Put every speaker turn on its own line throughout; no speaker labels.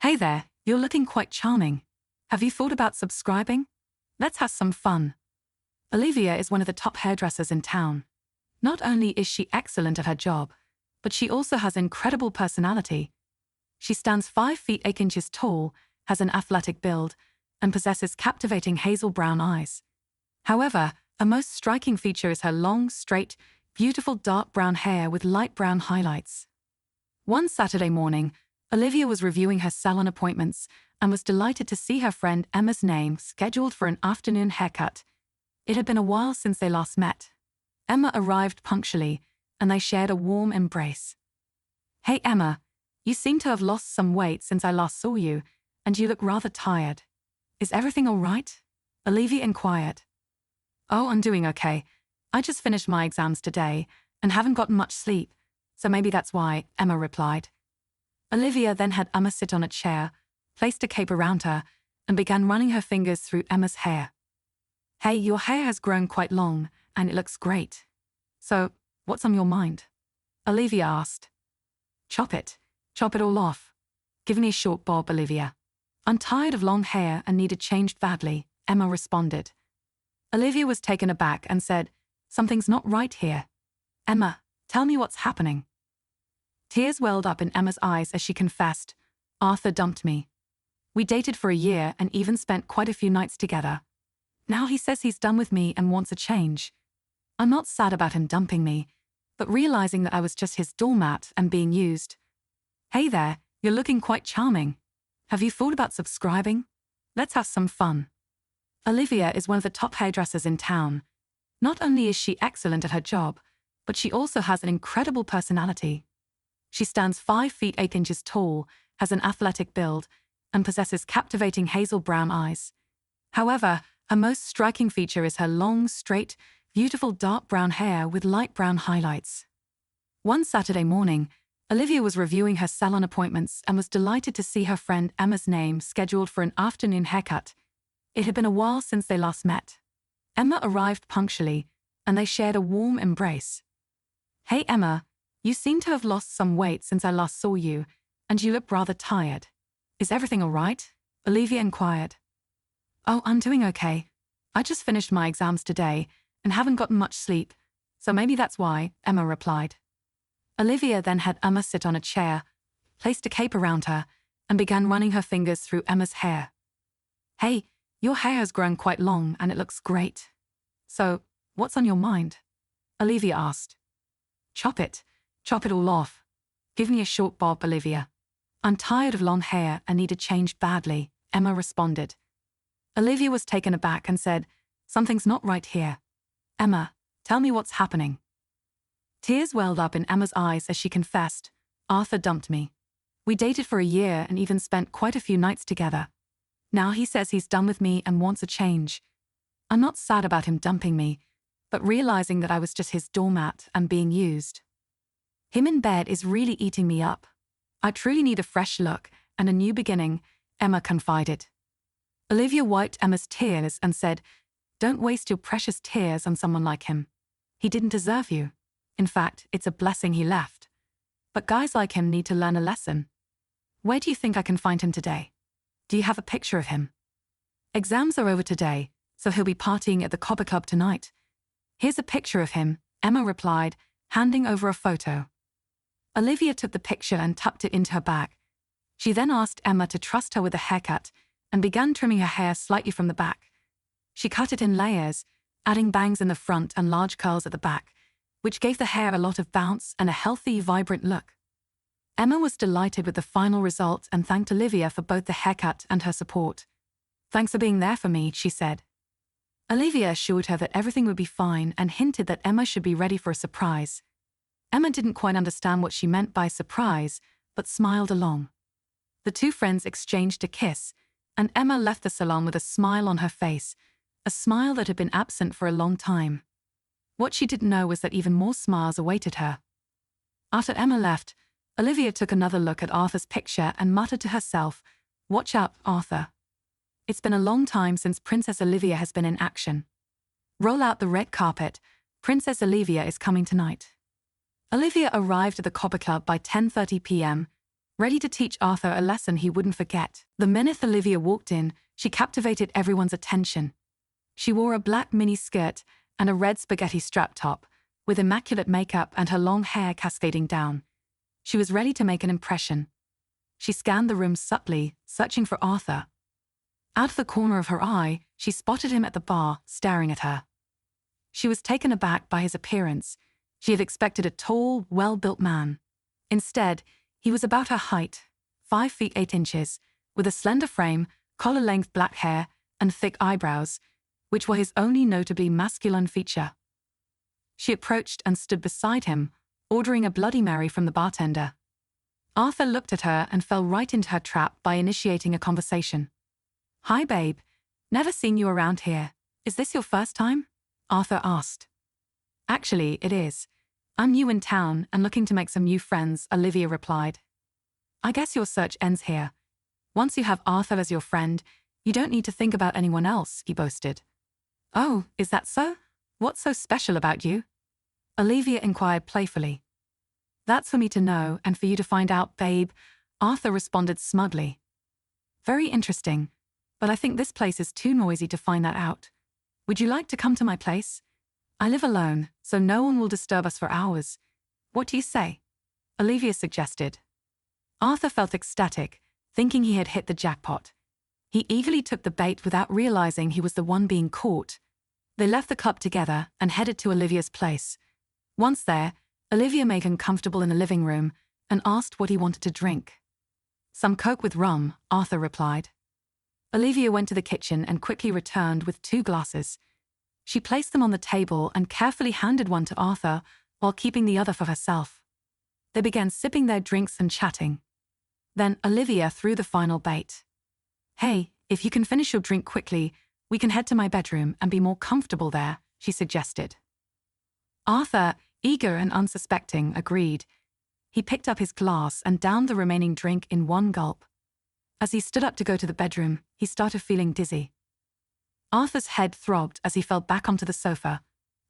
Hey there, you're looking quite charming. Have you thought about subscribing? Let's have some fun. Olivia is one of the top hairdressers in town. Not only is she excellent at her job, but she also has incredible personality. She stands 5 feet 8 inches tall, has an athletic build, and possesses captivating hazel brown eyes. However, a most striking feature is her long, straight, beautiful dark brown hair with light brown highlights. One Saturday morning, Olivia was reviewing her salon appointments and was delighted to see her friend Emma's name scheduled for an afternoon haircut. It had been a while since they last met. Emma arrived punctually, and they shared a warm embrace. "Hey Emma, you seem to have lost some weight since I last saw you, and you look rather tired. Is everything all right?" Olivia inquired. "Oh, I'm doing okay. I just finished my exams today and haven't gotten much sleep, so maybe that's why," Emma replied. Olivia then had Emma sit on a chair, placed a cape around her, and began running her fingers through Emma's hair. "Hey, your hair has grown quite long, and it looks great. So, what's on your mind?" Olivia asked. Chop it all off. Give me a short bob, Olivia. "I'm tired of long hair and need it changed badly," Emma responded. Olivia was taken aback and said, "Something's not right here. Emma, tell me what's happening." Tears welled up in Emma's eyes as she confessed, "Arthur dumped me. We dated for a year and even spent quite a few nights together. Now he says he's done with me and wants a change. I'm not sad about him dumping me, but realizing that I was just his doormat and being used." "Hey there, you're looking quite charming. Have you thought about subscribing? Let's have some fun." Olivia is one of the top hairdressers in town. Not only is she excellent at her job, but she also has an incredible personality. She stands 5 feet 8 inches tall, has an athletic build, and possesses captivating hazel brown eyes. However, her most striking feature is her long, straight, beautiful dark brown hair with light brown highlights. One Saturday morning, Olivia was reviewing her salon appointments and was delighted to see her friend Emma's name scheduled for an afternoon haircut. It had been a while since they last met. Emma arrived punctually, and they shared a warm embrace. "Hey Emma, you seem to have lost some weight since I last saw you, and you look rather tired. Is everything all right?" Olivia inquired. "Oh, I'm doing okay. I just finished my exams today and haven't gotten much sleep, so maybe that's why," Emma replied. Olivia then had Emma sit on a chair, placed a cape around her, and began running her fingers through Emma's hair. "Hey, your hair has grown quite long and it looks great. So, what's on your mind?" Olivia asked. Chop it all off. Give me a short bob, Olivia. "I'm tired of long hair and need it changed badly," Emma responded. Olivia was taken aback and said, "Something's not right here. Emma, tell me what's happening." Tears welled up in Emma's eyes as she confessed, "Arthur dumped me. We dated for a year and even spent quite a few nights together. Now he says he's done with me and wants a change. I'm not sad about him dumping me, but realizing that I was just his doormat and being used. Him in bed is really eating me up. I truly need a fresh look and a new beginning," Emma confided. Olivia wiped Emma's tears and said, "Don't waste your precious tears on someone like him. He didn't deserve you. In fact, it's a blessing he left. But guys like him need to learn a lesson. Where do you think I can find him today? Do you have a picture of him?" "Exams are over today, so he'll be partying at the Copper Club tonight. Here's a picture of him," Emma replied, handing over a photo. Olivia took the picture and tucked it into her bag. She then asked Emma to trust her with a haircut and began trimming her hair slightly from the back. She cut it in layers, adding bangs in the front and large curls at the back, which gave the hair a lot of bounce and a healthy, vibrant look. Emma was delighted with the final result and thanked Olivia for both the haircut and her support. "Thanks for being there for me," she said. Olivia assured her that everything would be fine and hinted that Emma should be ready for a surprise. Emma didn't quite understand what she meant by surprise, but smiled along. The two friends exchanged a kiss, and Emma left the salon with a smile on her face, a smile that had been absent for a long time. What she didn't know was that even more smiles awaited her. After Emma left, Olivia took another look at Arthur's picture and muttered to herself, "Watch out, Arthur. It's been a long time since Princess Olivia has been in action. Roll out the red carpet. Princess Olivia is coming tonight." Olivia arrived at the Copper Club by 10:30 p.m., ready to teach Arthur a lesson he wouldn't forget. The minute Olivia walked in, she captivated everyone's attention. She wore a black mini skirt and a red spaghetti strap top, with immaculate makeup and her long hair cascading down. She was ready to make an impression. She scanned the room subtly, searching for Arthur. Out of the corner of her eye, she spotted him at the bar, staring at her. She was taken aback by his appearance. She had expected a tall, well-built man. Instead, he was about her height, 5 feet 8 inches, with a slender frame, collar-length black hair, and thick eyebrows, which were his only notably masculine feature. She approached and stood beside him, ordering a Bloody Mary from the bartender. Arthur looked at her and fell right into her trap by initiating a conversation. "Hi, babe. Never seen you around here. Is this your first time?" Arthur asked. "Actually, it is. I'm new in town and looking to make some new friends," Olivia replied. "I guess your search ends here. Once you have Arthur as your friend, you don't need to think about anyone else," he boasted. "Oh, is that so? What's so special about you?" Olivia inquired playfully. "That's for me to know and for you to find out, babe," Arthur responded smugly. "Very interesting, but I think this place is too noisy to find that out. Would you like to come to my place? I live alone, so no one will disturb us for hours. What do you say?" Olivia suggested. Arthur felt ecstatic, thinking he had hit the jackpot. He eagerly took the bait without realizing he was the one being caught. They left the club together and headed to Olivia's place. Once there, Olivia made him comfortable in the living room and asked what he wanted to drink. "Some Coke with rum," Arthur replied. Olivia went to the kitchen and quickly returned with 2 glasses. She placed them on the table and carefully handed one to Arthur while keeping the other for herself. They began sipping their drinks and chatting. Then Olivia threw the final bait. "Hey, if you can finish your drink quickly, we can head to my bedroom and be more comfortable there," she suggested. Arthur, eager and unsuspecting, agreed. He picked up his glass and downed the remaining drink in one gulp. As he stood up to go to the bedroom, he started feeling dizzy. Arthur's head throbbed as he fell back onto the sofa.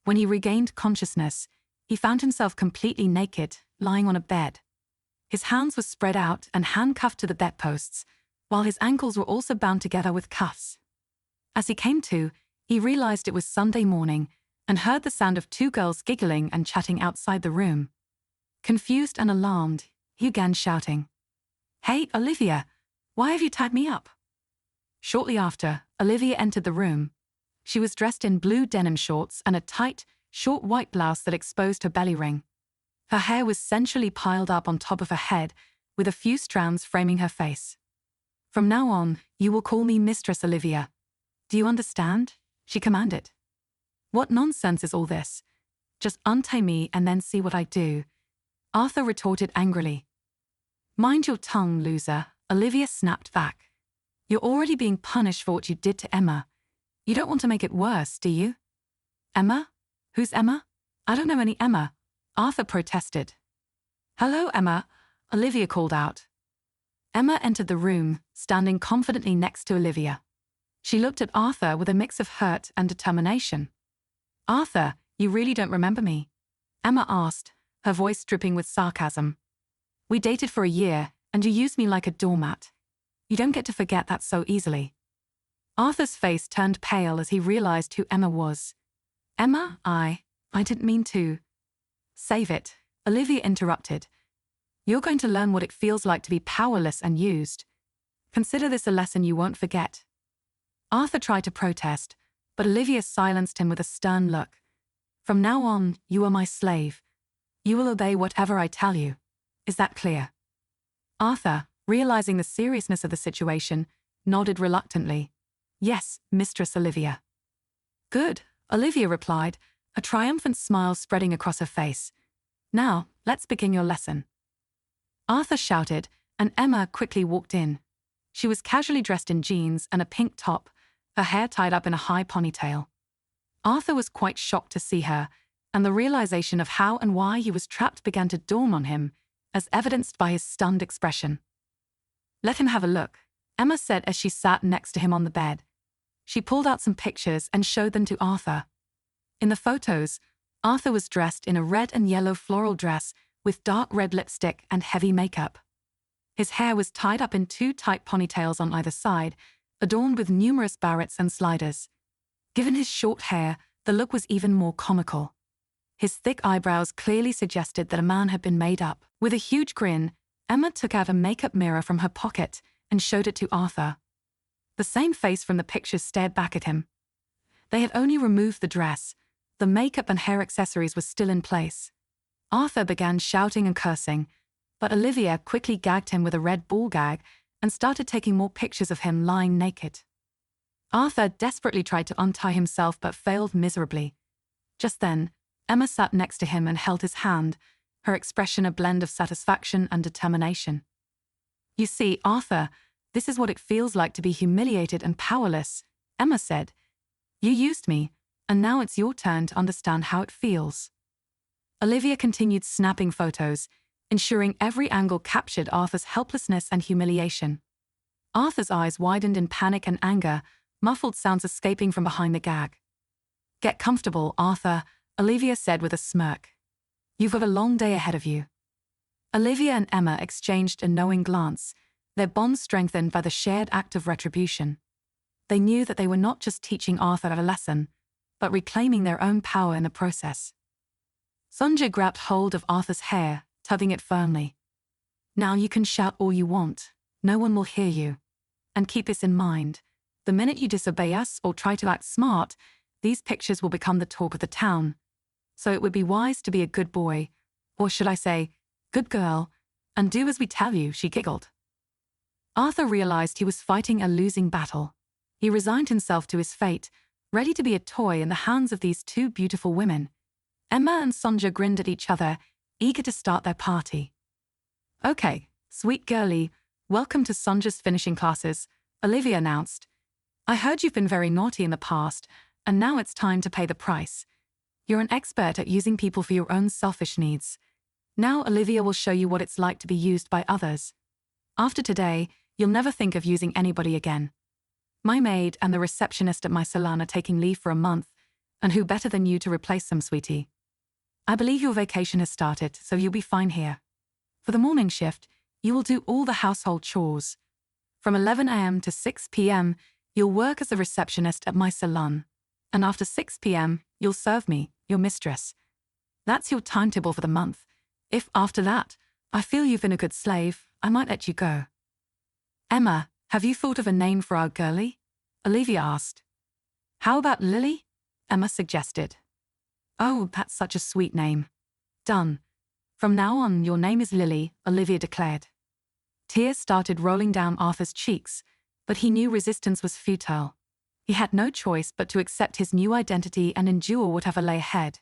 When he regained consciousness, he found himself completely naked, lying on a bed. His hands were spread out and handcuffed to the bedposts, while his ankles were also bound together with cuffs. As he came to, he realized it was Sunday morning and heard the sound of 2 girls giggling and chatting outside the room. Confused and alarmed, he began shouting, "Hey, Olivia, why have you tied me up?" Shortly after, Olivia entered the room. She was dressed in blue denim shorts and a tight, short white blouse that exposed her belly ring. Her hair was sensually piled up on top of her head, with a few strands framing her face. "From now on, you will call me Mistress Olivia. Do you understand?" she commanded. "What nonsense is all this? Just untie me and then see what I do," Arthur retorted angrily. "Mind your tongue, loser," Olivia snapped back. "You're already being punished for what you did to Emma. You don't want to make it worse, do you?" "Emma? Who's Emma? I don't know any Emma," Arthur protested. "Hello, Emma," Olivia called out. Emma entered the room, standing confidently next to Olivia. She looked at Arthur with a mix of hurt and determination. "Arthur, you really don't remember me?" Emma asked, her voice dripping with sarcasm. "We dated for a year, and you used me like a doormat. You don't get to forget that so easily." Arthur's face turned pale as he realized who Emma was. "Emma, I didn't mean to." "Save it," Olivia interrupted. "You're going to learn what it feels like to be powerless and used. Consider this a lesson you won't forget." Arthur tried to protest, but Olivia silenced him with a stern look. "From now on, you are my slave. You will obey whatever I tell you. Is that clear?" Arthur, realizing the seriousness of the situation, nodded reluctantly. "Yes, Mistress Olivia." "Good," Olivia replied, a triumphant smile spreading across her face. "Now, let's begin your lesson." Arthur shouted, and Emma quickly walked in. She was casually dressed in jeans and a pink top, her hair tied up in a high ponytail. Arthur was quite shocked to see her, and the realization of how and why he was trapped began to dawn on him, as evidenced by his stunned expression. "Let him have a look," Emma said as she sat next to him on the bed. She pulled out some pictures and showed them to Arthur. In the photos, Arthur was dressed in a red and yellow floral dress with dark red lipstick and heavy makeup. His hair was tied up in two tight ponytails on either side, adorned with numerous barrettes and sliders. Given his short hair, the look was even more comical. His thick eyebrows clearly suggested that a man had been made up. With a huge grin, Emma took out a makeup mirror from her pocket and showed it to Arthur. The same face from the pictures stared back at him. They had only removed the dress. The makeup and hair accessories were still in place. Arthur began shouting and cursing, but Olivia quickly gagged him with a red ball gag and started taking more pictures of him lying naked. Arthur desperately tried to untie himself but failed miserably. Just then, Emma sat next to him and held his hand, her expression a blend of satisfaction and determination. "You see, Arthur, this is what it feels like to be humiliated and powerless," Emma said. "You used me, and now it's your turn to understand how it feels." Olivia continued snapping photos, ensuring every angle captured Arthur's helplessness and humiliation. Arthur's eyes widened in panic and anger, muffled sounds escaping from behind the gag. "Get comfortable, Arthur," Olivia said with a smirk. "You've got a long day ahead of you." Olivia and Emma exchanged a knowing glance, their bond strengthened by the shared act of retribution. They knew that they were not just teaching Arthur a lesson, but reclaiming their own power in the process. Sonja grabbed hold of Arthur's hair, tugging it firmly. "Now you can shout all you want. No one will hear you. And keep this in mind. The minute you disobey us or try to act smart, these pictures will become the talk of the town. So it would be wise to be a good boy, or should I say, good girl, and do as we tell you," she giggled. Arthur realized he was fighting a losing battle. He resigned himself to his fate, ready to be a toy in the hands of these two beautiful women. Emma and Sonja grinned at each other, eager to start their party. "Okay, sweet girlie, welcome to Sonja's finishing classes," Olivia announced. "I heard you've been very naughty in the past, and now it's time to pay the price. You're an expert at using people for your own selfish needs. Now Olivia will show you what it's like to be used by others. After today, you'll never think of using anybody again. My maid and the receptionist at my salon are taking leave for a month, and who better than you to replace them, sweetie? I believe your vacation has started, so you'll be fine here. For the morning shift, you will do all the household chores. From 11 a.m. to 6 p.m., you'll work as a receptionist at my salon, and after 6 p.m., you'll serve me, your mistress. That's your timetable for the month. If after that, I feel you've been a good slave, I might let you go." "Emma, have you thought of a name for our girlie?" Olivia asked. "How about Lily?" Emma suggested. "Oh, that's such a sweet name." "Done. From now on, your name is Lily," Olivia declared. Tears started rolling down Arthur's cheeks, but he knew resistance was futile. He had no choice but to accept his new identity and endure whatever lay ahead.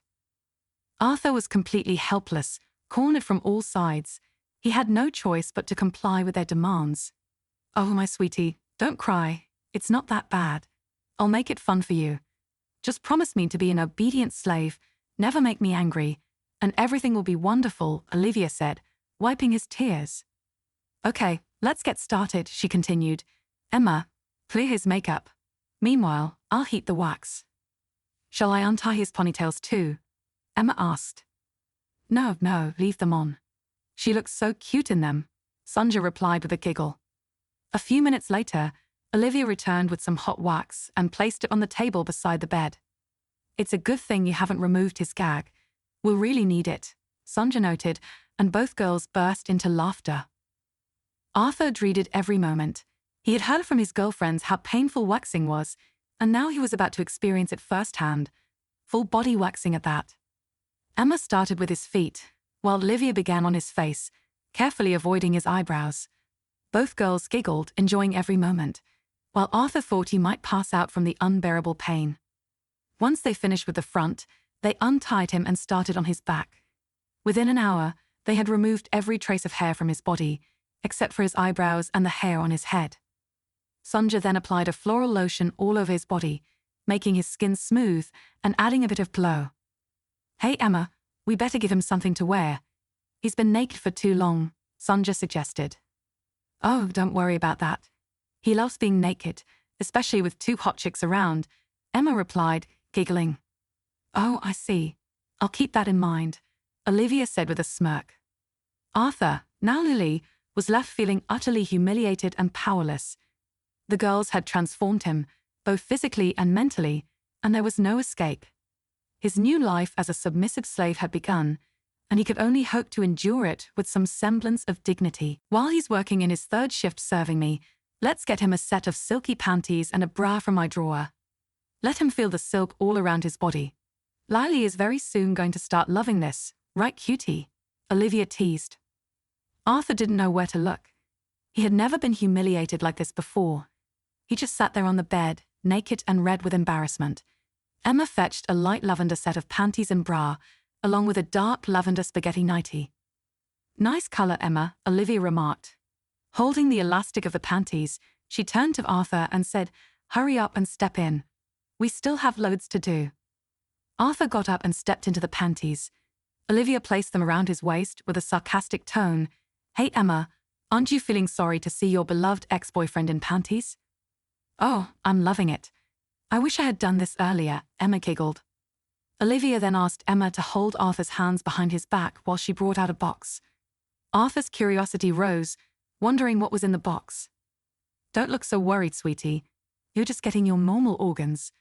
Arthur was completely helpless, cornered from all sides. He had no choice but to comply with their demands. "Oh, my sweetie, don't cry. It's not that bad. I'll make it fun for you. Just promise me to be an obedient slave, never make me angry, and everything will be wonderful," Olivia said, wiping his tears. "Okay, let's get started," she continued. "Emma, clear his makeup. Meanwhile, I'll heat the wax." "Shall I untie his ponytails too?" Emma asked. No, leave them on. She looks so cute in them," Sonja replied with a giggle. A few minutes later, Olivia returned with some hot wax and placed it on the table beside the bed. "It's a good thing you haven't removed his gag. We'll really need it," Sonja noted, and both girls burst into laughter. Arthur dreaded every moment. He had heard from his girlfriends how painful waxing was, and now he was about to experience it firsthand, full body waxing at that. Emma started with his feet, while Olivia began on his face, carefully avoiding his eyebrows. Both girls giggled, enjoying every moment, while Arthur thought he might pass out from the unbearable pain. Once they finished with the front, they untied him and started on his back. Within an hour, they had removed every trace of hair from his body, except for his eyebrows and the hair on his head. Sonja then applied a floral lotion all over his body, making his skin smooth and adding a bit of glow. "Hey, Emma, we better give him something to wear. He's been naked for too long," Sonja suggested. "Oh, don't worry about that. He loves being naked, especially with two hot chicks around," Emma replied, giggling. "Oh, I see. I'll keep that in mind," Olivia said with a smirk. "Arthur, now Lily, was left feeling utterly humiliated and powerless. The girls had transformed him, both physically and mentally, and there was no escape. His new life as a submissive slave had begun, and he could only hope to endure it with some semblance of dignity. While he's working in his third shift serving me, let's get him a set of silky panties and a bra from my drawer. Let him feel the silk all around his body. Lily is very soon going to start loving this, right, cutie? Olivia teased. Arthur didn't know where to look. He had never been humiliated like this before. He just sat there on the bed, naked and red with embarrassment. Emma fetched a light lavender set of panties and bra, along with a dark lavender spaghetti nightie. Nice color, Emma, Olivia remarked. Holding the elastic of the panties, she turned to Arthur and said, "Hurry up and step in. We still have loads to do." Arthur got up and stepped into the panties. Olivia placed them around his waist with a sarcastic tone. "Hey, Emma, aren't you feeling sorry to see your beloved ex-boyfriend in panties?" "Oh, I'm loving it. I wish I had done this earlier," Emma giggled. Olivia then asked Emma to hold Arthur's hands behind his back while she brought out a box. Arthur's curiosity rose, wondering what was in the box. "Don't look so worried, sweetie. You're just getting your normal organs.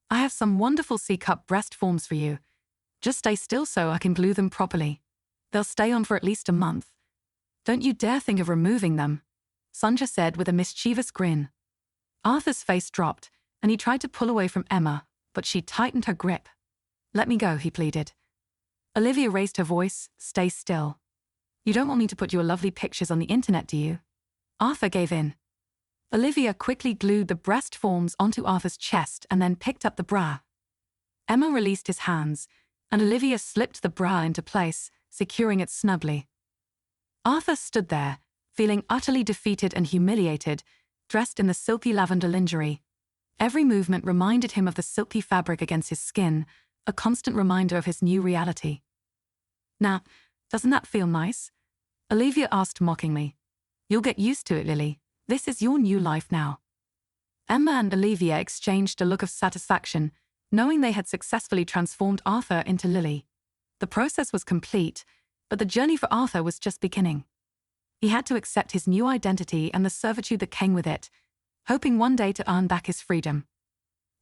I have some wonderful C-cup breast forms for you. Just stay still so I can glue them properly. They'll stay on for at least a month. Don't you dare think of removing them," Sonja said with a mischievous grin. Arthur's face dropped, and he tried to pull away from Emma, but she tightened her grip. "Let me go," he pleaded. Olivia raised her voice. "Stay still. You don't want me to put your lovely pictures on the internet, do you?" Arthur gave in. Olivia quickly glued the breast forms onto Arthur's chest and then picked up the bra. Emma released his hands, and Olivia slipped the bra into place, securing it snugly. Arthur stood there, feeling utterly defeated and humiliated, dressed in the silky lavender lingerie. Every movement reminded him of the silky fabric against his skin, a constant reminder of his new reality. "Now, doesn't that feel nice?" Olivia asked mockingly. "You'll get used to it, Lily. This is your new life now." Emma and Olivia exchanged a look of satisfaction, knowing they had successfully transformed Arthur into Lily. The process was complete, but the journey for Arthur was just beginning. He had to accept his new identity and the servitude that came with it, hoping one day to earn back his freedom.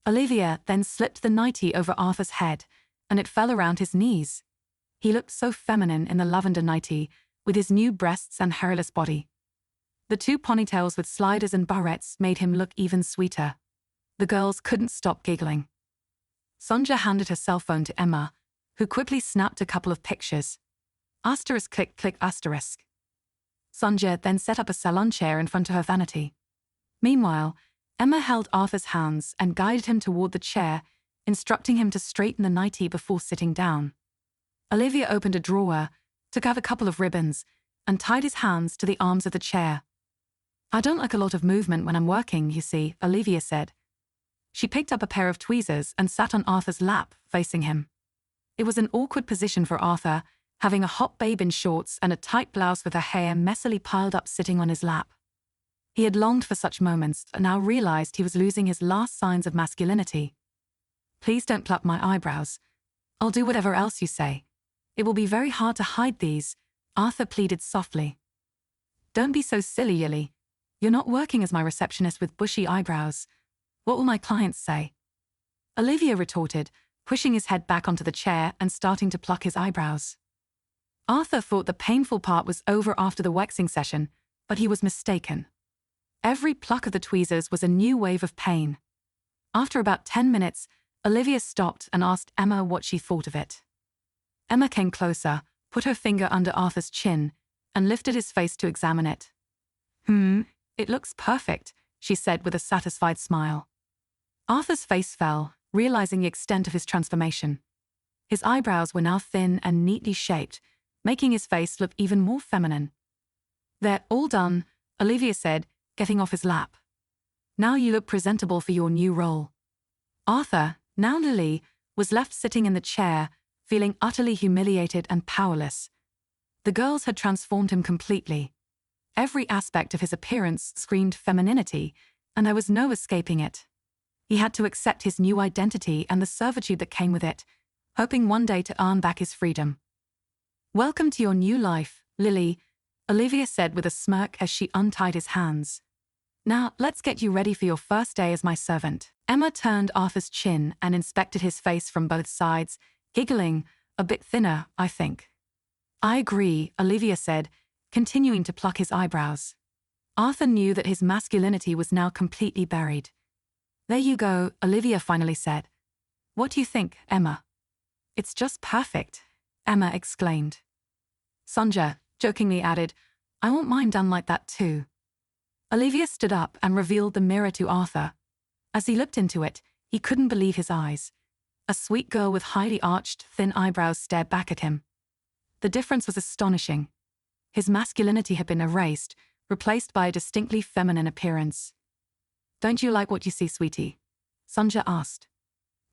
Olivia then slipped the nightie over Arthur's head, and it fell around his knees. He looked so feminine in the lavender nightie, with his new breasts and hairless body. The two ponytails with sliders and barrettes made him look even sweeter. The girls couldn't stop giggling. Sonja handed her cell phone to Emma, who quickly snapped a couple of pictures. Asterisk click click asterisk. Sonja then set up a salon chair in front of her vanity. Meanwhile, Emma held Arthur's hands and guided him toward the chair, instructing him to straighten the nightie before sitting down. Olivia opened a drawer, took out a couple of ribbons, and tied his hands to the arms of the chair. "I don't like a lot of movement when I'm working, you see," Olivia said. She picked up a pair of tweezers and sat on Arthur's lap, facing him. It was an awkward position for Arthur, having a hot babe in shorts and a tight blouse with her hair messily piled up sitting on his lap. He had longed for such moments and now realized he was losing his last signs of masculinity. "Please don't pluck my eyebrows. I'll do whatever else you say. It will be very hard to hide these," Arthur pleaded softly. "Don't be so silly, Lily. You're not working as my receptionist with bushy eyebrows. What will my clients say?" Olivia retorted, pushing his head back onto the chair and starting to pluck his eyebrows. Arthur thought the painful part was over after the waxing session, but he was mistaken. Every pluck of the tweezers was a new wave of pain. After about 10 minutes, Olivia stopped and asked Emma what she thought of it. Emma came closer, put her finger under Arthur's chin, and lifted his face to examine it. It looks perfect," she said with a satisfied smile. Arthur's face fell, realizing the extent of his transformation. His eyebrows were now thin and neatly shaped, making his face look even more feminine. "They're all done," Olivia said, getting off his lap. "Now you look presentable for your new role." Arthur, now Lily, was left sitting in the chair, feeling utterly humiliated and powerless. The girls had transformed him completely. Every aspect of his appearance screamed femininity, and there was no escaping it. He had to accept his new identity and the servitude that came with it, hoping one day to earn back his freedom. "Welcome to your new life, Lily," Olivia said with a smirk as she untied his hands. Now, let's get you ready for your first day as my servant. Emma turned Arthur's chin and inspected his face from both sides, giggling, a bit thinner, I think. I agree, Olivia said, continuing to pluck his eyebrows. Arthur knew that his masculinity was now completely buried. There you go, Olivia finally said. What do you think, Emma? It's just perfect, Emma exclaimed. Sonja jokingly added, I want mine done like that too. Olivia stood up and revealed the mirror to Arthur. As he looked into it, he couldn't believe his eyes. A sweet girl with highly arched, thin eyebrows stared back at him. The difference was astonishing. His masculinity had been erased, replaced by a distinctly feminine appearance. Don't you like what you see, sweetie? Sonja asked.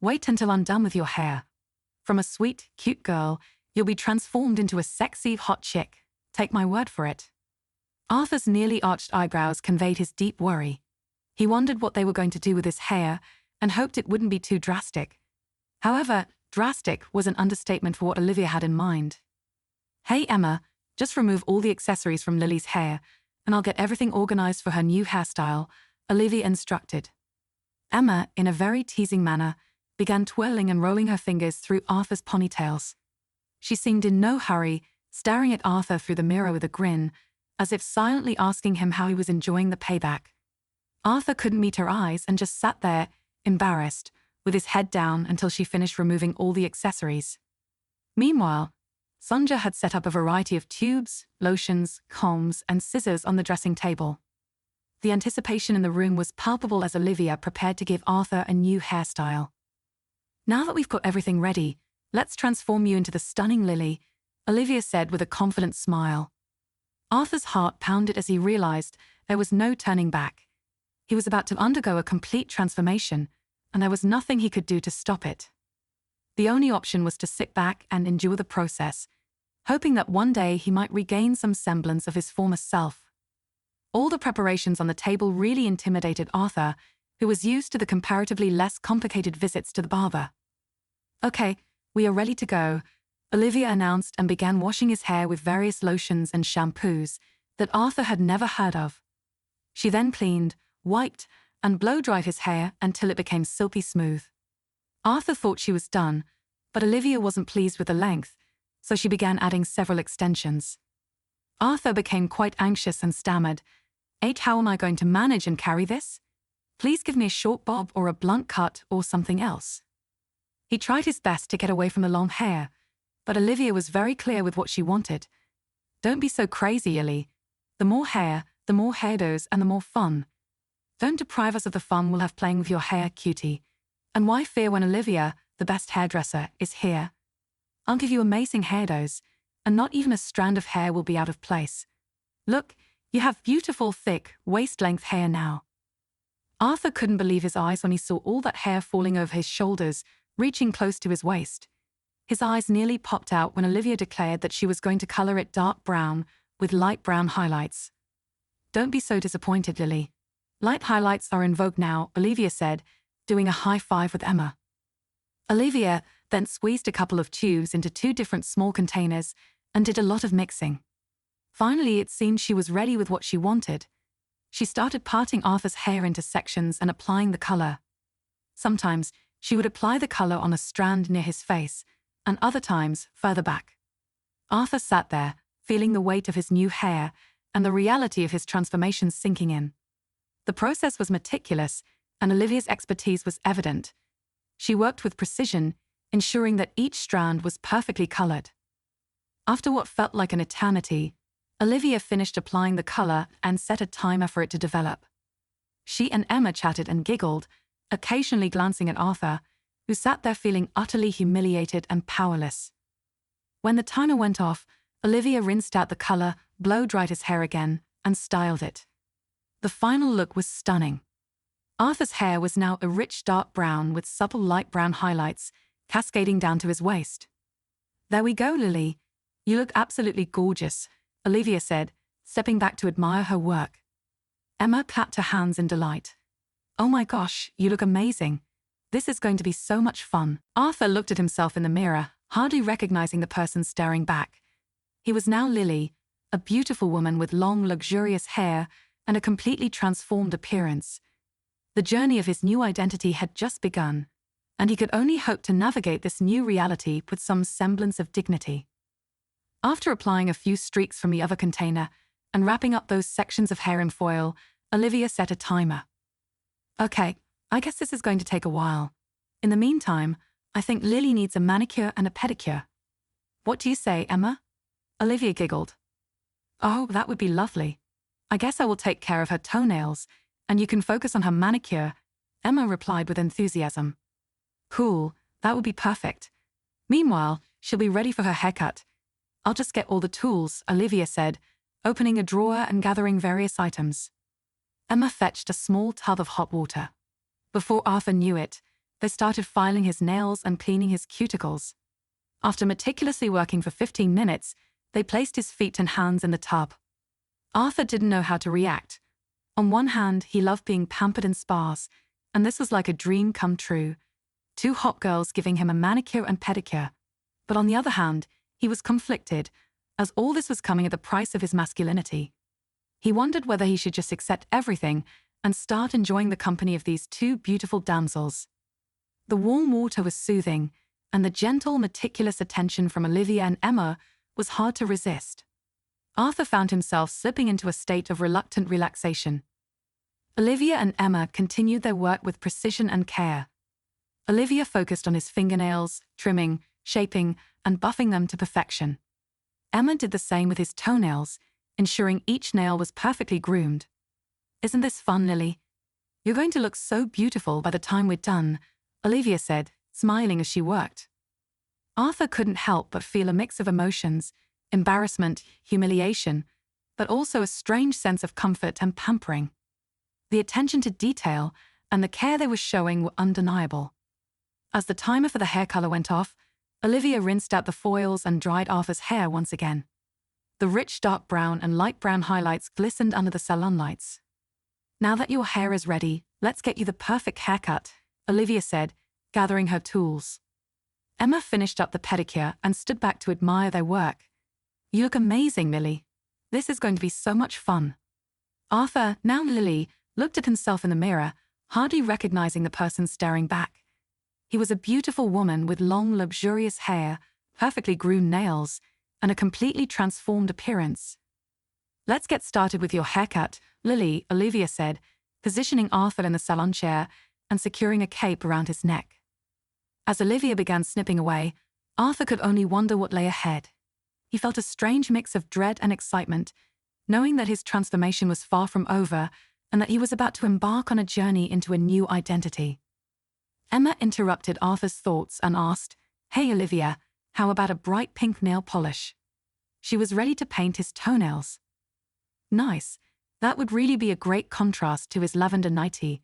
Wait until I'm done with your hair. From a sweet, cute girl, you'll be transformed into a sexy, hot chick. Take my word for it. Arthur's nearly arched eyebrows conveyed his deep worry. He wondered what they were going to do with his hair and hoped it wouldn't be too drastic. However, drastic was an understatement for what Olivia had in mind. Hey Emma, just remove all the accessories from Lily's hair and I'll get everything organized for her new hairstyle, Olivia instructed. Emma, in a very teasing manner, began twirling and rolling her fingers through Arthur's ponytails. She seemed in no hurry, staring at Arthur through the mirror with a grin, as if silently asking him how he was enjoying the payback. Arthur couldn't meet her eyes and just sat there, embarrassed, with his head down until she finished removing all the accessories. Meanwhile, Sonja had set up a variety of tubes, lotions, combs, and scissors on the dressing table. The anticipation in the room was palpable as Olivia prepared to give Arthur a new hairstyle. Now that we've got everything ready, let's transform you into the stunning Lily, Olivia said with a confident smile. Arthur's heart pounded as he realized there was no turning back. He was about to undergo a complete transformation, and there was nothing he could do to stop it. The only option was to sit back and endure the process, hoping that one day he might regain some semblance of his former self. All the preparations on the table really intimidated Arthur, who was used to the comparatively less complicated visits to the barber. Okay, we are ready to go, Olivia announced and began washing his hair with various lotions and shampoos that Arthur had never heard of. She then cleaned, wiped, and blow-dried his hair until it became silky smooth. Arthur thought she was done, but Olivia wasn't pleased with the length, so she began adding several extensions. Arthur became quite anxious and stammered, How am I going to manage and carry this? Please give me a short bob or a blunt cut or something else. He tried his best to get away from the long hair, but Olivia was very clear with what she wanted. Don't be so crazy, Illy. The more hair, the more hairdos and the more fun. Don't deprive us of the fun we'll have playing with your hair, cutie. And why fear when Olivia, the best hairdresser, is here? I'll give you amazing hairdos, and not even a strand of hair will be out of place. Look, you have beautiful, thick, waist-length hair now. Arthur couldn't believe his eyes when he saw all that hair falling over his shoulders, reaching close to his waist. His eyes nearly popped out when Olivia declared that she was going to color it dark brown with light brown highlights. Don't be so disappointed, Lily. Light highlights are in vogue now, Olivia said, doing a high five with Emma. Olivia then squeezed a couple of tubes into 2 different small containers and did a lot of mixing. Finally, it seemed she was ready with what she wanted. She started parting Arthur's hair into sections and applying the color. Sometimes, she would apply the color on a strand near his face, and other times, further back. Arthur sat there, feeling the weight of his new hair and the reality of his transformation sinking in. The process was meticulous, and Olivia's expertise was evident. She worked with precision, ensuring that each strand was perfectly colored. After what felt like an eternity, Olivia finished applying the color and set a timer for it to develop. She and Emma chatted and giggled, occasionally glancing at Arthur, who sat there feeling utterly humiliated and powerless. When the timer went off, Olivia rinsed out the color, blow-dried his hair again, and styled it. The final look was stunning. Arthur's hair was now a rich dark brown with supple light brown highlights, cascading down to his waist. There we go, Lily. You look absolutely gorgeous, Olivia said, stepping back to admire her work. Emma clapped her hands in delight. Oh my gosh, you look amazing. This is going to be so much fun. Arthur looked at himself in the mirror, hardly recognizing the person staring back. He was now Lily, a beautiful woman with long, luxurious hair and a completely transformed appearance. The journey of his new identity had just begun, and he could only hope to navigate this new reality with some semblance of dignity. After applying a few streaks from the other container and wrapping up those sections of hair in foil, Olivia set a timer. Okay, I guess this is going to take a while. In the meantime, I think Lily needs a manicure and a pedicure. What do you say, Emma? Olivia giggled. Oh, that would be lovely. I guess I will take care of her toenails, and you can focus on her manicure, Emma replied with enthusiasm. Cool, that would be perfect. Meanwhile, she'll be ready for her haircut. I'll just get all the tools, Olivia said, opening a drawer and gathering various items. Emma fetched a small tub of hot water. Before Arthur knew it, they started filing his nails and cleaning his cuticles. After meticulously working for 15 minutes, they placed his feet and hands in the tub. Arthur didn't know how to react. On one hand, he loved being pampered in spas, and this was like a dream come true. 2 hot girls giving him a manicure and pedicure. But on the other hand, he was conflicted, as all this was coming at the price of his masculinity. He wondered whether he should just accept everything and start enjoying the company of these 2 beautiful damsels. The warm water was soothing, and the gentle, meticulous attention from Olivia and Emma was hard to resist. Arthur found himself slipping into a state of reluctant relaxation. Olivia and Emma continued their work with precision and care. Olivia focused on his fingernails, trimming, shaping, and buffing them to perfection. Emma did the same with his toenails, ensuring each nail was perfectly groomed. Isn't this fun, Lily? You're going to look so beautiful by the time we're done, Olivia said, smiling as she worked. Arthur couldn't help but feel a mix of emotions, embarrassment, humiliation, but also a strange sense of comfort and pampering. The attention to detail and the care they were showing were undeniable. As the timer for the hair color went off, Olivia rinsed out the foils and dried Arthur's hair once again. The rich dark brown and light brown highlights glistened under the salon lights. Now that your hair is ready, let's get you the perfect haircut, Olivia said, gathering her tools. Emma finished up the pedicure and stood back to admire their work. You look amazing, Lily. This is going to be so much fun. Arthur, now Lily, looked at himself in the mirror, hardly recognizing the person staring back. He was a beautiful woman with long, luxurious hair, perfectly groomed nails, and a completely transformed appearance. Let's get started with your haircut, Lily, Olivia said, positioning Arthur in the salon chair and securing a cape around his neck. As Olivia began snipping away, Arthur could only wonder what lay ahead. He felt a strange mix of dread and excitement, knowing that his transformation was far from over and that he was about to embark on a journey into a new identity. Emma interrupted Arthur's thoughts and asked, Hey Olivia, how about a bright pink nail polish? She was ready to paint his toenails. Nice, that would really be a great contrast to his lavender nightie.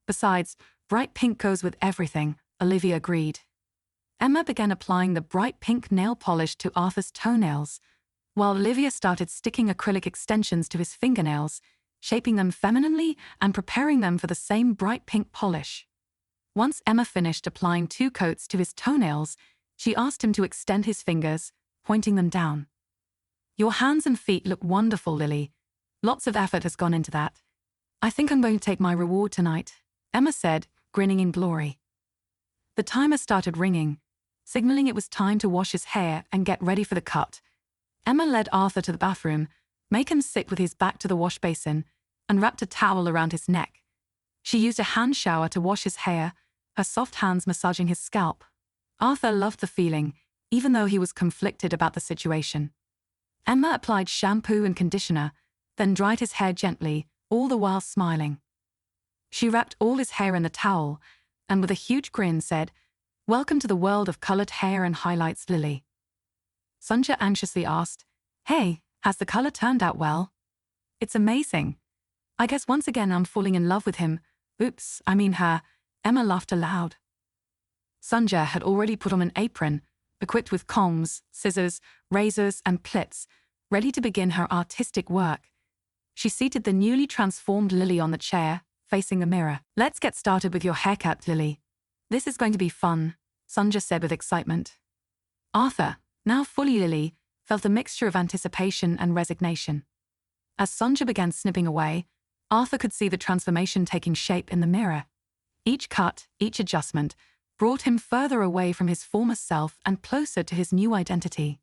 Besides, bright pink goes with everything, Olivia agreed. Emma began applying the bright pink nail polish to Arthur's toenails, while Olivia started sticking acrylic extensions to his fingernails, shaping them femininely and preparing them for the same bright pink polish. Once Emma finished applying 2 coats to his toenails, she asked him to extend his fingers, pointing them down. Your hands and feet look wonderful, Lily. Lots of effort has gone into that. I think I'm going to take my reward tonight, Emma said, grinning in glory. The timer started ringing, signaling it was time to wash his hair and get ready for the cut. Emma led Arthur to the bathroom, made him sit with his back to the wash basin, and wrapped a towel around his neck. She used a hand shower to wash his hair, her soft hands massaging his scalp. Arthur loved the feeling, even though he was conflicted about the situation. Emma applied shampoo and conditioner, then dried his hair gently, all the while smiling. She wrapped all his hair in the towel, and with a huge grin said, Welcome to the world of colored hair and highlights, Lily. Sunja anxiously asked, Hey, has the color turned out well? It's amazing. I guess once again I'm falling in love with him. Oops, I mean her. Emma laughed aloud. Sunja had already put on an apron, equipped with combs, scissors, razors, and clips, ready to begin her artistic work. She seated the newly transformed Lily on the chair, facing the mirror. Let's get started with your haircut, Lily. This is going to be fun, Sunja said with excitement. Arthur, now fully Lily, felt a mixture of anticipation and resignation. As Sonja began snipping away, Arthur could see the transformation taking shape in the mirror. Each cut, each adjustment, brought him further away from his former self and closer to his new identity.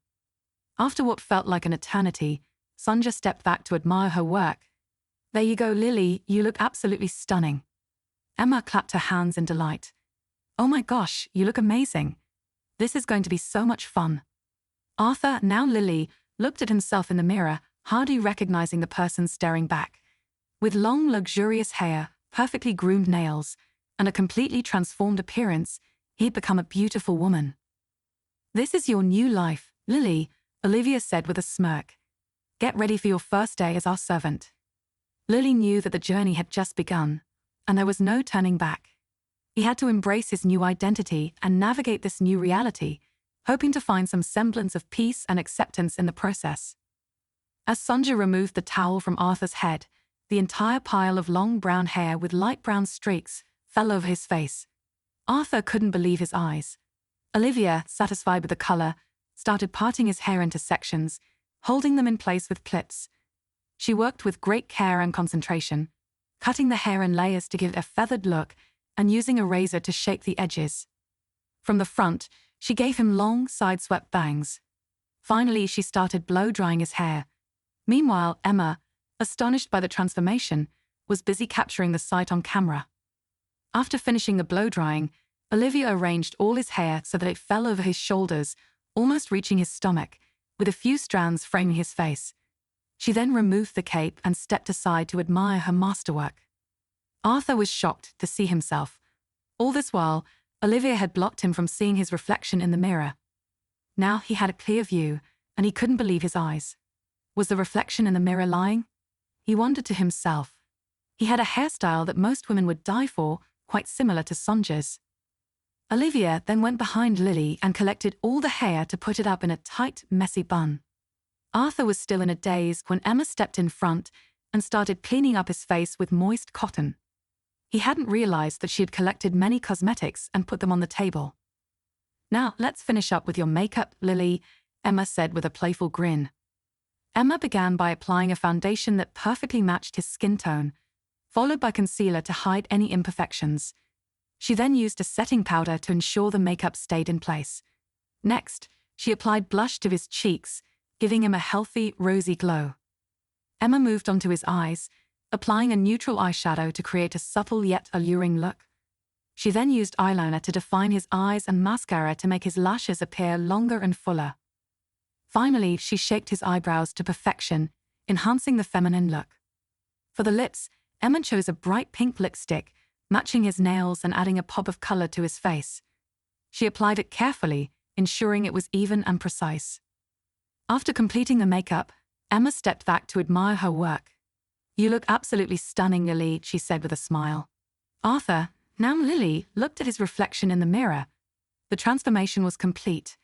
After what felt like an eternity, Sonja stepped back to admire her work. "There you go, Lily, you look absolutely stunning." Emma clapped her hands in delight. "Oh my gosh, you look amazing. This is going to be so much fun." Arthur, now Lily, looked at himself in the mirror, hardly recognizing the person staring back. With long, luxurious hair, perfectly groomed nails, and a completely transformed appearance, he had become a beautiful woman. "This is your new life, Lily," Olivia said with a smirk. "Get ready for your first day as our servant." Lily knew that the journey had just begun, and there was no turning back. He had to embrace his new identity and navigate this new reality, hoping to find some semblance of peace and acceptance in the process. As Sonja removed the towel from Arthur's head, the entire pile of long brown hair with light brown streaks fell over his face. Arthur couldn't believe his eyes. Olivia, satisfied with the color, started parting his hair into sections, holding them in place with clips. She worked with great care and concentration, cutting the hair in layers to give it a feathered look and using a razor to shape the edges. From the front, she gave him long, side-swept bangs. Finally, she started blow-drying his hair. Meanwhile, Emma, astonished by the transformation, was busy capturing the sight on camera. After finishing the blow-drying, Olivia arranged all his hair so that it fell over his shoulders, almost reaching his stomach, with a few strands framing his face. She then removed the cape and stepped aside to admire her masterwork. Arthur was shocked to see himself. All this while, Olivia had blocked him from seeing his reflection in the mirror. Now he had a clear view, and he couldn't believe his eyes. Was the reflection in the mirror lying? He wondered to himself. He had a hairstyle that most women would die for, quite similar to Sonja's. Olivia then went behind Lily and collected all the hair to put it up in a tight, messy bun. Arthur was still in a daze when Emma stepped in front and started cleaning up his face with moist cotton. He hadn't realized that she had collected many cosmetics and put them on the table. "Now, let's finish up with your makeup, Lily," Emma said with a playful grin. Emma began by applying a foundation that perfectly matched his skin tone, followed by concealer to hide any imperfections. She then used a setting powder to ensure the makeup stayed in place. Next, she applied blush to his cheeks, giving him a healthy, rosy glow. Emma moved on to his eyes, applying a neutral eyeshadow to create a supple yet alluring look. She then used eyeliner to define his eyes and mascara to make his lashes appear longer and fuller. Finally, she shaped his eyebrows to perfection, enhancing the feminine look. For the lips, Emma chose a bright pink lipstick, matching his nails and adding a pop of color to his face. She applied it carefully, ensuring it was even and precise. After completing the makeup, Emma stepped back to admire her work. "You look absolutely stunning, Lily," she said with a smile. Arthur, now Lily, looked at his reflection in the mirror. The transformation was complete.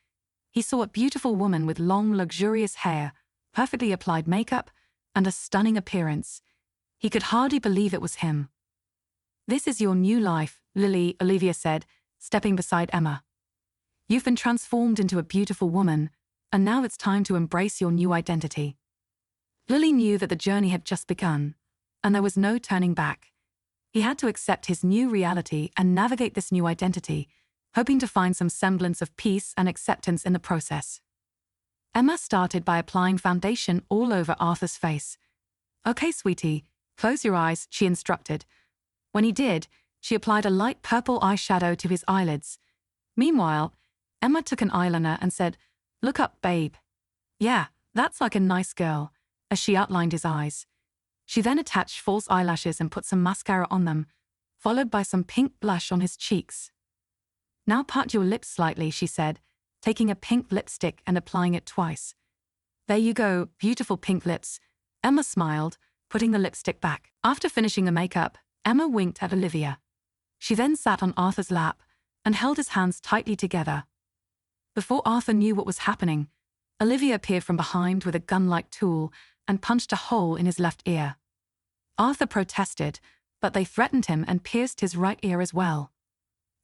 He saw a beautiful woman with long, luxurious hair, perfectly applied makeup, and a stunning appearance. He could hardly believe it was him. "This is your new life, Lily," Olivia said, stepping beside Emma. "You've been transformed into a beautiful woman, and now it's time to embrace your new identity." Lily knew that the journey had just begun, and there was no turning back. He had to accept his new reality and navigate this new identity, hoping to find some semblance of peace and acceptance in the process. Emma started by applying foundation all over Arthur's face. "Okay, sweetie, close your eyes," she instructed. When he did, she applied a light purple eyeshadow to his eyelids. Meanwhile, Emma took an eyeliner and said, "Look up, babe." "Yeah, that's like a nice girl," as she outlined his eyes. She then attached false eyelashes and put some mascara on them, followed by some pink blush on his cheeks. "Now part your lips slightly," she said, taking a pink lipstick and applying it twice. "There you go, beautiful pink lips." Emma smiled, putting the lipstick back. After finishing the makeup, Emma winked at Olivia. She then sat on Arthur's lap and held his hands tightly together. Before Arthur knew what was happening, Olivia appeared from behind with a gun-like tool and punched a hole in his left ear. Arthur protested, but they threatened him and pierced his right ear as well.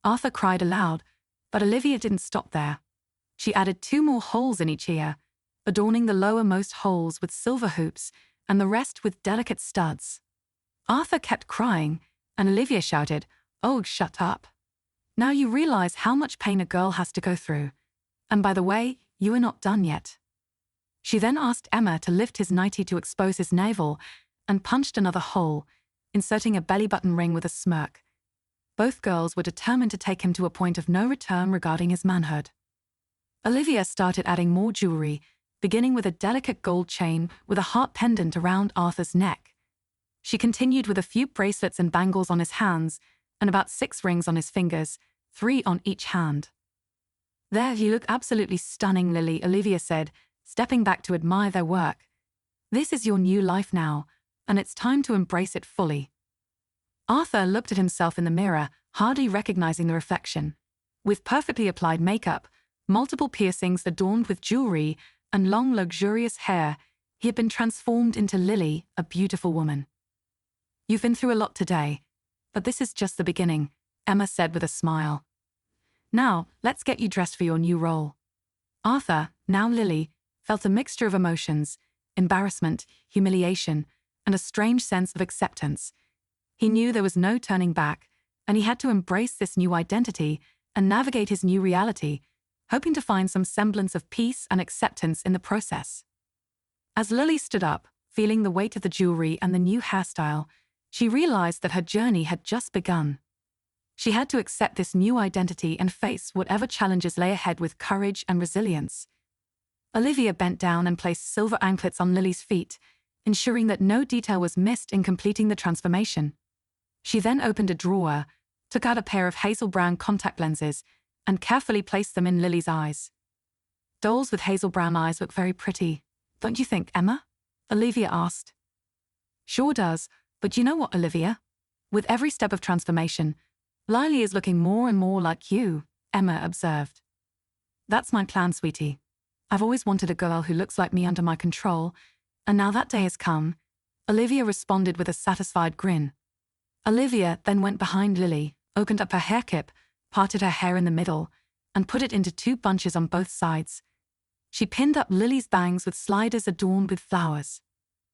Arthur cried aloud, but Olivia didn't stop there. She added 2 more holes in each ear, adorning the lowermost holes with silver hoops and the rest with delicate studs. Arthur kept crying, and Olivia shouted, "Oh, shut up. Now you realize how much pain a girl has to go through. And by the way, you are not done yet." She then asked Emma to lift his nightie to expose his navel and punched another hole, inserting a belly button ring with a smirk. Both girls were determined to take him to a point of no return regarding his manhood. Olivia started adding more jewelry, beginning with a delicate gold chain with a heart pendant around Arthur's neck. She continued with a few bracelets and bangles on his hands and about 6 rings on his fingers, 3 on each hand. "There, you look absolutely stunning, Lily," Olivia said, stepping back to admire their work. "This is your new life now, and it's time to embrace it fully." Arthur looked at himself in the mirror, hardly recognizing the reflection. With perfectly applied makeup, multiple piercings adorned with jewelry, and long, luxurious hair, he had been transformed into Lily, a beautiful woman. "You've been through a lot today, but this is just the beginning," Emma said with a smile. "Now, let's get you dressed for your new role." Arthur, now Lily, felt a mixture of emotions, embarrassment, humiliation, and a strange sense of acceptance. He knew there was no turning back, and he had to embrace this new identity and navigate his new reality, hoping to find some semblance of peace and acceptance in the process. As Lily stood up, feeling the weight of the jewelry and the new hairstyle, she realized that her journey had just begun. She had to accept this new identity and face whatever challenges lay ahead with courage and resilience. Olivia bent down and placed silver anklets on Lily's feet, ensuring that no detail was missed in completing the transformation. She then opened a drawer, took out a pair of hazel brown contact lenses, and carefully placed them in Lily's eyes. "Dolls with hazel brown eyes look very pretty, don't you think, Emma?" Olivia asked. "Sure does, but you know what, Olivia? With every step of transformation, Lily is looking more and more like you," Emma observed. "That's my plan, sweetie. I've always wanted a girl who looks like me under my control, and now that day has come," Olivia responded with a satisfied grin. Olivia then went behind Lily, opened up her hair clip, parted her hair in the middle, and put it into 2 bunches on both sides. She pinned up Lily's bangs with sliders adorned with flowers.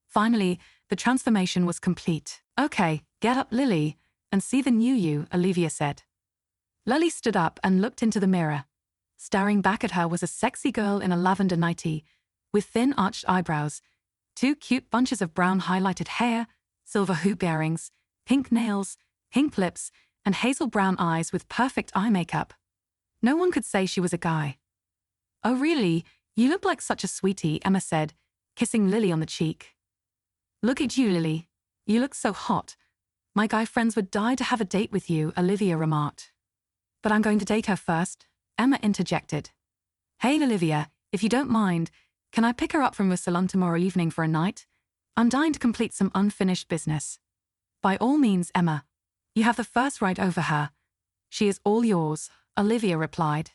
Finally, the transformation was complete. "Okay, get up, Lily, and see the new you," Olivia said. Lily stood up and looked into the mirror. Staring back at her was a sexy girl in a lavender nightie, with thin arched eyebrows, 2 cute bunches of brown highlighted hair, silver hoop earrings, pink nails, pink lips, and hazel brown eyes with perfect eye makeup. No one could say she was a guy. "Oh really? You look like such a sweetie," Emma said, kissing Lily on the cheek. "Look at you, Lily. You look so hot. My guy friends would die to have a date with you," Olivia remarked. "But I'm going to date her first," Emma interjected. "Hey, Olivia, if you don't mind, can I pick her up from the salon tomorrow evening for a night? I'm dying to complete some unfinished business." "By all means, Emma. You have the first right over her. She is all yours," Olivia replied.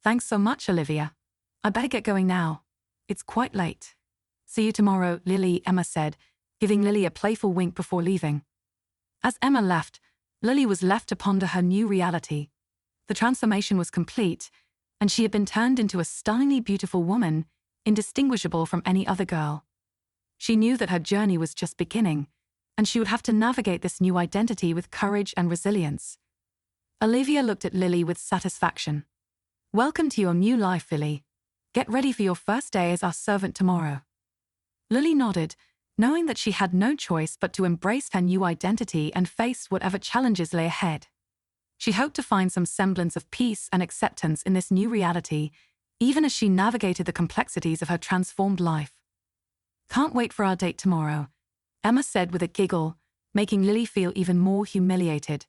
"Thanks so much, Olivia. I better get going now. It's quite late." "See you tomorrow, Lily," Emma said, giving Lily a playful wink before leaving. As Emma left, Lily was left to ponder her new reality. The transformation was complete, and she had been turned into a stunningly beautiful woman, indistinguishable from any other girl. She knew that her journey was just beginning, and she would have to navigate this new identity with courage and resilience. Olivia looked at Lily with satisfaction. "Welcome to your new life, Lily. Get ready for your first day as our servant tomorrow." Lily nodded, knowing that she had no choice but to embrace her new identity and face whatever challenges lay ahead. She hoped to find some semblance of peace and acceptance in this new reality, even as she navigated the complexities of her transformed life. "Can't wait for our date tomorrow," Emma said with a giggle, making Lily feel even more humiliated.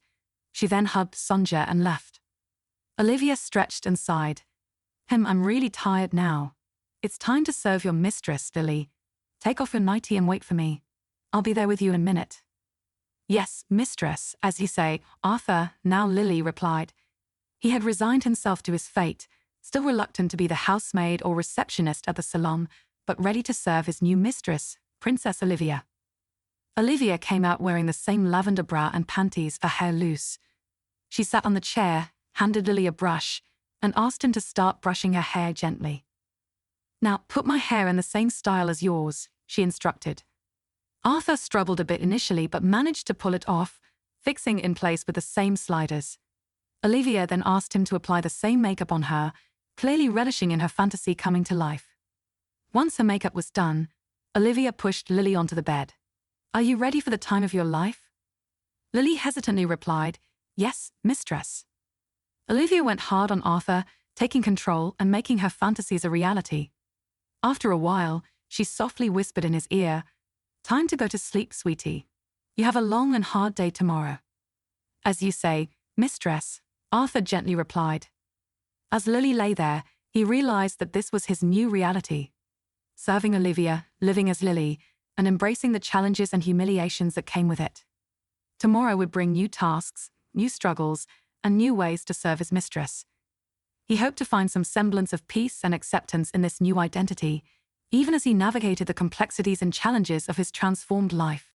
She then hugged Sonja and left. Olivia stretched and sighed. I'm really tired now. It's time to serve your mistress, Lily. Take off your nightie and wait for me. I'll be there with you in a minute." "Yes, mistress, as you say, Arthur," now Lily replied. He had resigned himself to his fate, still reluctant to be the housemaid or receptionist at the salon, but ready to serve his new mistress, Princess Olivia. Olivia came out wearing the same lavender bra and panties, her hair loose. She sat on the chair, handed Lily a brush, and asked him to start brushing her hair gently. Now put my hair in the same style as yours, she instructed. Arthur struggled a bit initially but managed to pull it off, fixing it in place with the same sliders. Olivia then asked him to apply the same makeup on her, clearly relishing in her fantasy coming to life. Once her makeup was done, Olivia pushed Lily onto the bed. "Are you ready for the time of your life?" Lily hesitantly replied, "Yes, mistress." Olivia went hard on Arthur, taking control and making her fantasies a reality. After a while, she softly whispered in his ear, "Time to go to sleep, sweetie. You have a long and hard day tomorrow." "As you say, mistress," Arthur gently replied. As Lily lay there, he realized that this was his new reality. Serving Olivia, living as Lily, and embracing the challenges and humiliations that came with it. Tomorrow would bring new tasks, new struggles, and new ways to serve his mistress. He hoped to find some semblance of peace and acceptance in this new identity, even as he navigated the complexities and challenges of his transformed life.